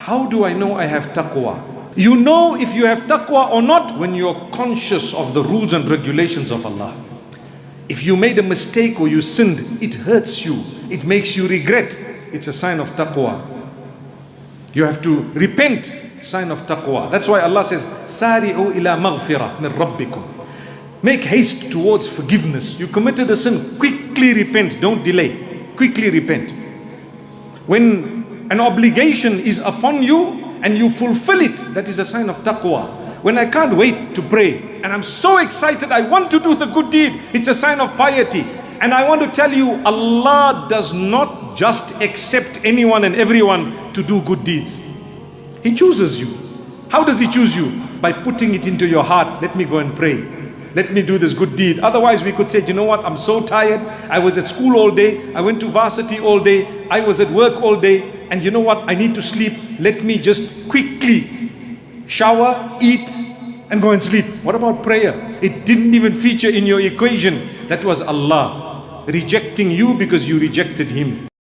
How do I know I have taqwa? You know if you have taqwa or not when you're conscious of the rules and regulations of Allah. If you made a mistake or you sinned, it hurts you, it makes you regret, it's a sign of taqwa. You have to repent, sign of taqwa. That's why Allah says, Sari'u ila maghfirah min rabbikum. Make haste towards forgiveness. You committed a sin, quickly repent, don't delay. Quickly repent. When an obligation is upon you and you fulfill it, that is a sign of taqwa. When I can't wait to pray and I'm so excited, I want to do the good deed, it's a sign of piety. And I want to tell you, Allah does not just accept anyone and everyone to do good deeds. He chooses you. How does He choose you? By putting it into your heart. Let me go and pray. Let me do this good deed. Otherwise we could say, you know what, I'm so tired. I was at school all day. I went to varsity all day. I was at work all day. And you know what, I need to sleep. Let me just quickly shower, eat, and go and sleep. What about prayer? It didn't even feature in your equation. That was Allah rejecting you because you rejected Him.